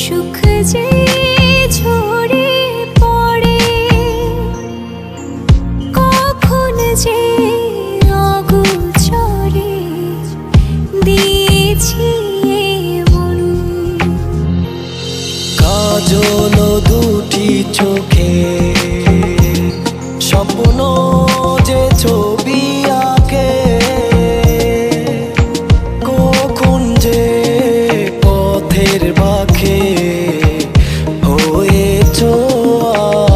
সুখ যে ঝরে পড়ে, কখন যে অগোচরে দিয়েছি মন। কাজল দুটি চোখে স্বপ্ন যে ছবি আঁকে, কখন যে পথের বাঁকে হয়েছ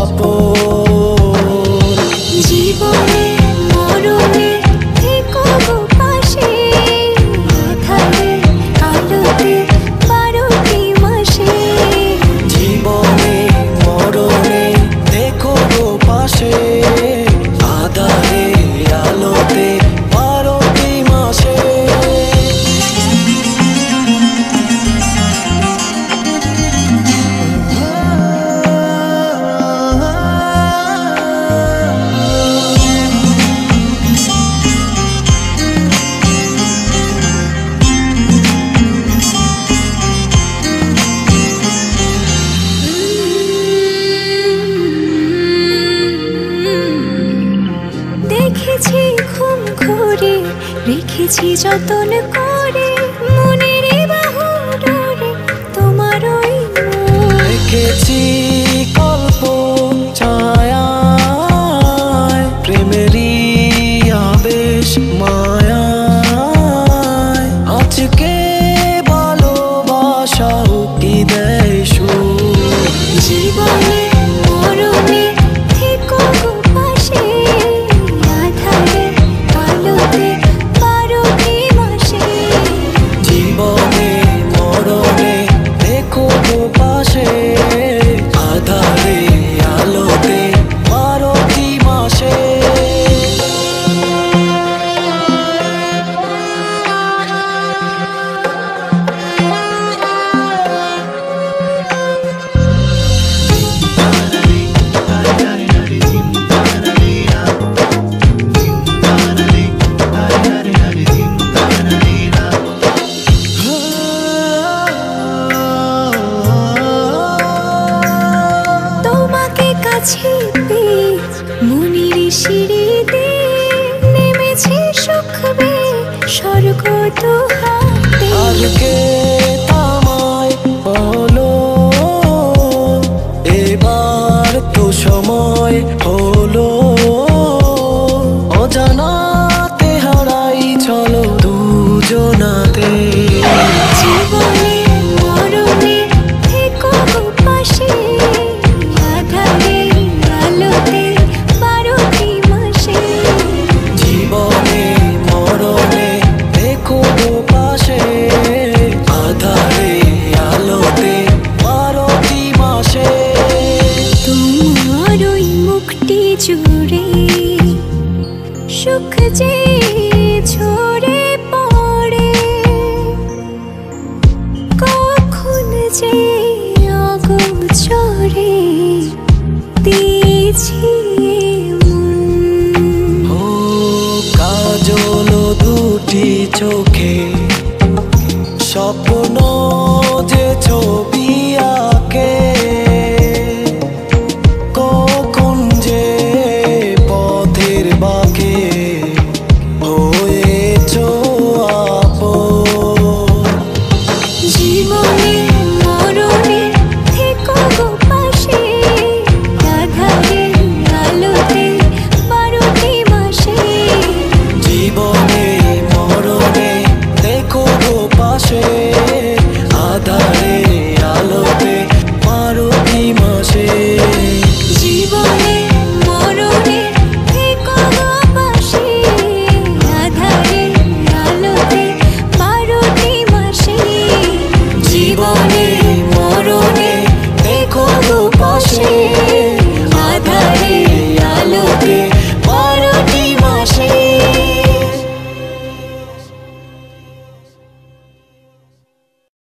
আপন। জীবনে মরণে থেকো গো পাশে, আঁধারে আলোতে 12টি মাসে। জীবনে মরণে দেখো গো পাশে, আঁধারে আলোতে 12টি মাসে। দেখেছি ঘুম ঘুরে, রেখেছি যতন করে, মনের বাহু ডোরে তোমার ওই মুখ। দেখেছি কল্প ছায়ায়, প্রেমেরই আবেশ মায়ায়। আজকে ভালোবাসা কি দেয় সুখ। জীবনে মরণে থেকো গো পাশে, আঁধারে আলোতে 12টি মাসে। জীবনে মরণে দেখো গো পাশে, আঁধারে আলোতে 12টি মাসে। তোমাকে কাছে পেয়ে মনের সিঁড়িতে নেমেছে সুখ বেয়ে স্বর্গ দুহাতে। আজকে তামায় বলো, এবার তো সময় হলো। অজানাতে হারাই চলো দুজনাতে। জীবনে মরণে থেকো গো পাশে, আঁধারে আলোতে 12টি মাসে। জীবনে মরণে দেখো গো পাশে, আঁধারে আলোতে 12টি মাসে। তোমার ওই মুখটি জুড়ে সুখ যে ঝরে পড়ে, কখন যে অগোচরে দিয়েছি মন। ও কাজল দুটি চোখ